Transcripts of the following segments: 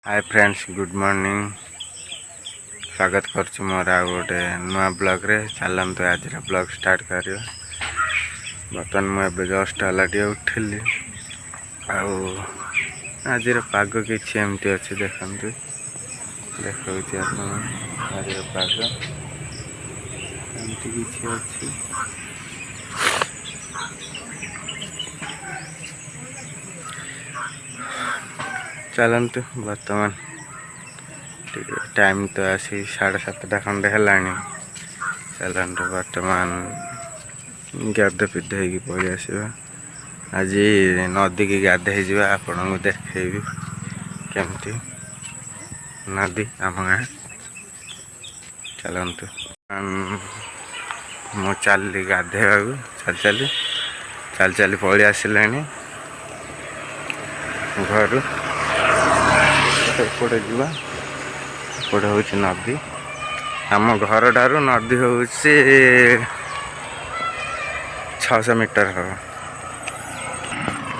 Hi friends good morning स्वागत कर मोर आ गोटे नुआ ब्लॉग रे चलते आज ब्लॉग स्टार्ट कर बर्तमान मुझे जस्ट हलाटे उठिली आज पाग कि एमती अच्छे देखते देखा आज पाग एमती कि अच्छी चलतु बर्तमान टाइम तो आसी 7:30 खंडे है चलतु बर्तमान गाधे पिधे पलि आसवा आज नदी की गाधे जा आपण को देखी केमती नदी आम गाँ चलतु मु चलि गाधेवा चली चली चली पलि आसला घर एपटे जावा एपटे हूँ नदी आम घर ठार नदी हूँ 600 मीटर हम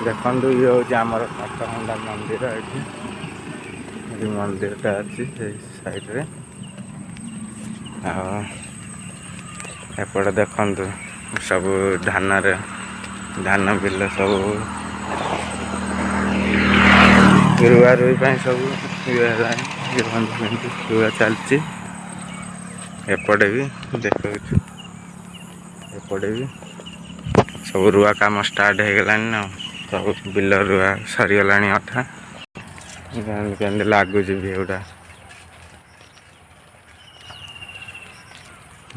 देखु ये हूँ आमर पाटहंडा मंदिर ये मंदिरटा अच्छी साइड एपटे देखु सब धान बिल सब रुआ रुई सब रुआ चलती एपटे भी देख एपटे भी सब रुआ काम स्टार्ट हो गलानी ना सब बिल रुआ सरीगला अठा केमती लगुच भ्यूटा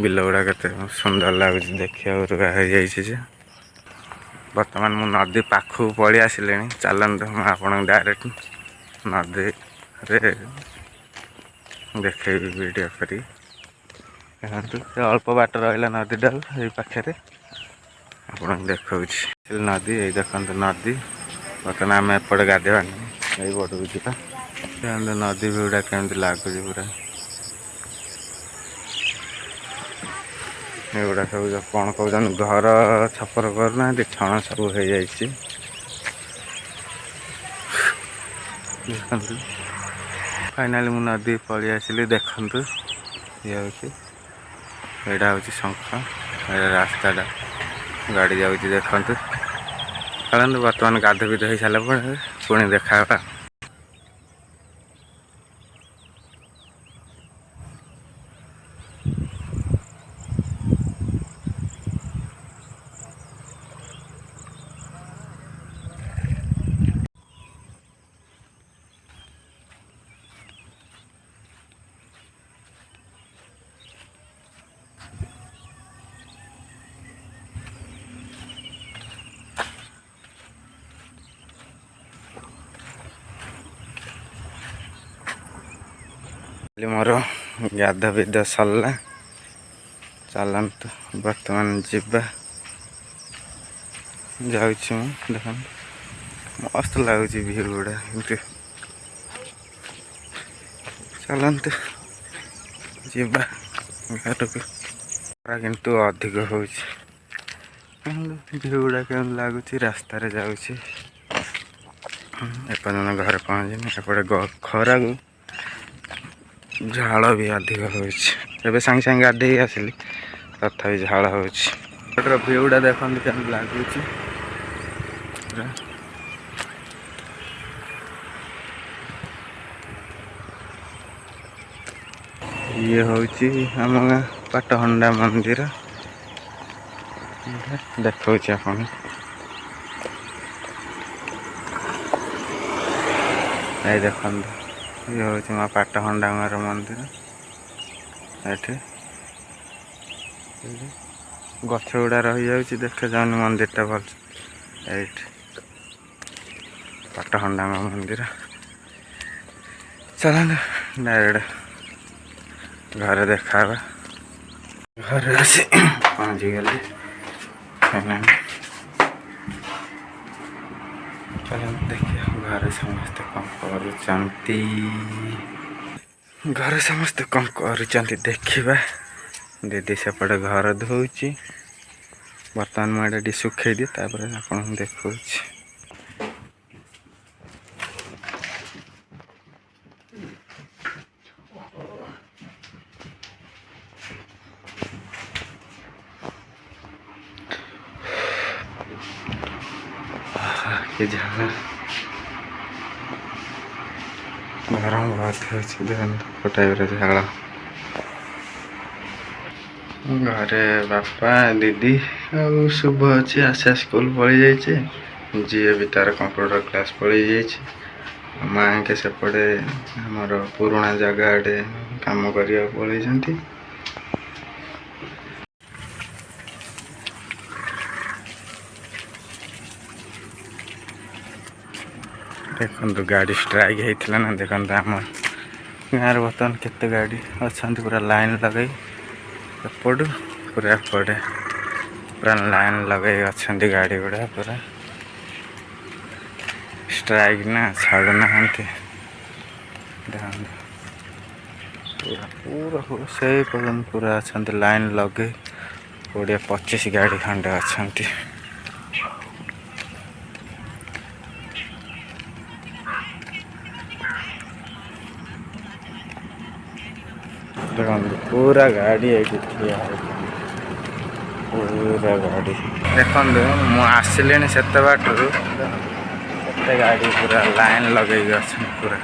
बिल गुड़ा के सुंदर लगुच देखा रुआ हो जाए बर्तमान मु नदी पाखु पलि आसिले चलते आप डायरेक्ट नदी रे देखे वीडियो करी अल्प बाट रहा नदीटा ये पाखे आप देखा नदी ये देखते नदी बर्तमान आम एपटे गाधेवानी यही बड़ू जा नदी भ्यूटा केमती लगुच पूरा एगुड़ा सब कौन कौन घर छपर करना छण सब हो जाए फाइनाली मु नदी पलि आसिली देखु ये हूँ यहाँ हूँ शंख रास्ताटा गाड़ी जाऊँ देखु चलते बर्तमान गाधे पिधे हो सारा पुणी देखा मोर गाधा बिधा सरला चलतु बर्तमान जीवा जाऊँ देख मस्त लगुच भ्यू गुड़ा चलतु जीवा घर को किंतु अधिक हो भ्यू गुड़ा केम लगुच रास्तार जाऊँच एपर्तन घर पहुँचनी एपटे खरा को झाड़ भी अधिक हो सांगे सांगे गाधे आसिली तथा झाड़ हो भ्यूटा देखते केमती लगुच ये हूँ आम गाँ पाटहंडा मंदिर देखा आप देखते ये हूँ माँ पाटहंडा मार मंदिर ये गछ गुड़ा रही जाऊँगी देखा जाऊनि मंदिरटा भल ये पाटहंडा माँ मंदिर चल डायरेक्ट घर देखा घर आसी पहुँची गली चल देखिए घर समस्त कौन घर समस्त कौन कर देखा दीदी सेपटे घर धोची बर्तमान मुझे सुखे दिए आप देखा ଏ ଝାଳ ଗରମ ବହୁତ ହେଉଛି ଦେଖନ୍ତୁ ଟାଇପ୍ର ଝାଳ। ଘରେ ବାପା ଦିଦି ଆଉ ଶୁଭ ଅଛି ଆସିଆ ସ୍କୁଲ ପଳେଇ ଯାଇଛି। ଝିଅ ବି ତାର କମ୍ପ୍ୟୁଟର କ୍ଲାସ୍ ପଳେଇ ଯାଇଛି। ମାଆଙ୍କେ ସେପଟେ ଆମର ପୁରୁଣା ଜାଗା ଆଡ଼େ କାମ କରିବାକୁ ପଳେଇଛନ୍ତି। ଦେଖନ୍ତୁ ଗାଡ଼ି ଷ୍ଟ୍ରାଇକ୍ ହେଇଥିଲା ନା ଦେଖନ୍ତୁ ଆମ ଗାଁରେ ବର୍ତ୍ତମାନ କେତେ ଗାଡ଼ି ଅଛନ୍ତି ପୁରା ଲାଇନ୍ ଲଗାଇ ଏପଟୁ ପୁରା ଏପଟେ ପୁରା ଲାଇନ୍ ଲଗାଇ ଅଛନ୍ତି ଗାଡ଼ି ଗୁଡ଼ା ପୁରା ଷ୍ଟ୍ରାଇକ୍ ନା ଛାଡ଼ୁନାହାନ୍ତି। ଦେଖନ୍ତୁ ପୁରା ପୁରା ସେଇ ପର୍ଯ୍ୟନ୍ତ ପୁରା ଅଛନ୍ତି ଲାଇନ୍ ଲଗାଇ 20-25 ଗାଡ଼ି ଖଣ୍ଡେ ଅଛନ୍ତି। ଦେଖନ୍ତୁ ପୁରା ଗାଡ଼ି ଏଇଠି ଠିଆ ହେଇଛି ପୁରା ଗାଡ଼ି। ଦେଖନ୍ତୁ ମୁଁ ଆସିଲିଣି ସେତେ ବାଟରୁ କେତେ ଗାଡ଼ି ପୁରା ଲାଇନ୍ ଲଗେଇକି ଅଛନ୍ତି ପୁରା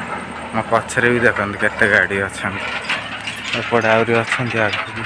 ମୋ ପଛରେ ବି ଦେଖନ୍ତୁ କେତେ ଗାଡ଼ି ଅଛନ୍ତି। ଏପଟେ ଆହୁରି ଅଛନ୍ତି ଆଗକୁ।